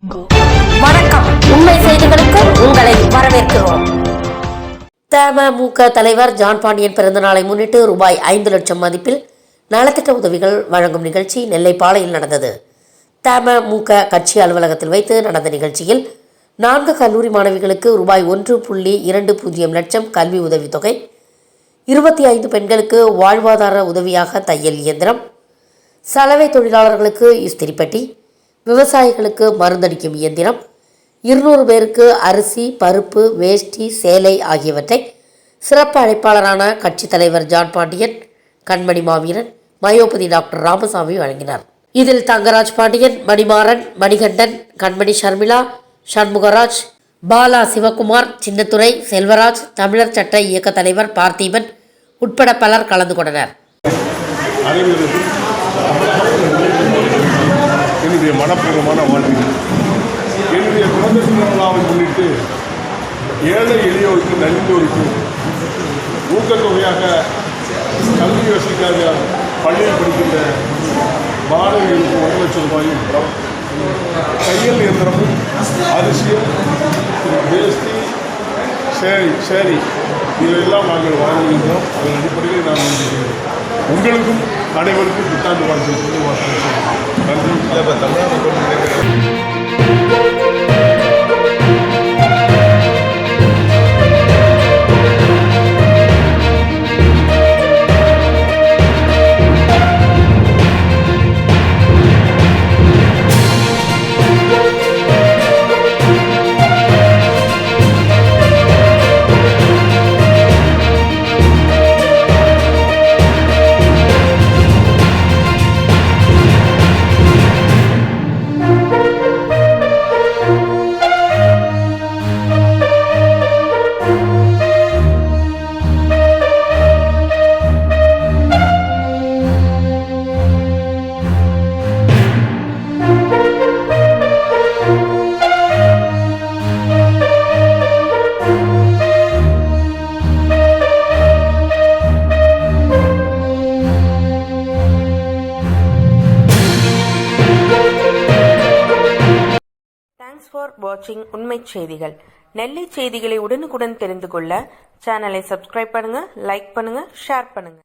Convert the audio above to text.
வணக்கம். உண்மை செய்திகளுக்கு உங்களை வரவேற்கிறோம். தமுக தலைவர் ஜான் பாண்டியன் பிறந்த நாளை முன்னிட்டு ரூபாய் 5 லட்சம் மதிப்பில் நலத்திட்ட உதவிகள் வழங்கும் நிகழ்ச்சி நெல்லை பாளையில் நடந்தது. தமுக கட்சி அலுவலகத்தில் வைத்து நடந்த நிகழ்ச்சியில் 4 கல்லூரி மாணவிகளுக்கு ரூபாய் 1.20 லட்சம் கல்வி உதவித்தொகை, 25 பெண்களுக்கு வாழ்வாதார உதவியாக தையல் இயந்திரம், சலவை தொழிலாளர்களுக்கு இஸ்திரிப்பெட்டி, விவசாயிகளுக்கு மருந்தடிக்கும் இயந்திரம், 200 பேருக்கு அரிசி, பருப்பு, வேஷ்டி, சேலை ஆகியவற்றை சிறப்பு அழைப்பாளரான கட்சித் தலைவர் ஜான் பாண்டியன், கண்மணி மாவீரன், மயோபதி டாக்டர் ராமசாமி வழங்கினார். இதில் தங்கராஜ் பாண்டியன், மணிமாறன், மணிகண்டன், கண்மணி ஷர்மிளா, சண்முகராஜ், பாலா சிவகுமார், சின்னத்துரை, செல்வராஜ், தமிழர் சட்ட இயக்க தலைவர் பார்த்திபன் உட்பட பலர் கலந்து கொண்டனர். என்னுடைய மனப்பூர்வமான வாழ்க்கைகள். என்னுடைய பிறந்த திருவிழாவை முன்னிட்டு ஏழை எளியோருக்கு நலிந்தோருக்கு ஊக்கத்தொகையாக கல்வி வசதிக்காக பள்ளியில் படிக்கின்ற மாணவிகளுக்கு 1 லட்சம் ரூபாயும், தையல் இயந்திரமும், அரிசியும், வேஷ்டி, சேரி இதையெல்லாம் நாங்கள் வழங்குகின்றோம். அதன் அடிப்படையில் நான் உங்களுக்கும் அனைவருக்கும் புத்தாண்டு வாழ்க்கை சொல்லி நன்றி. தேங்க்ஸ் ஃபார் வாட்சிங் உண்மை செய்திகள். நெல்லை செய்திகளை உடனுக்குடன் தெரிந்து கொள்ள சேனலை சப்ஸ்கிரைப் பண்ணுங்க, லைக் பண்ணுங்க, ஷேர் பண்ணுங்க.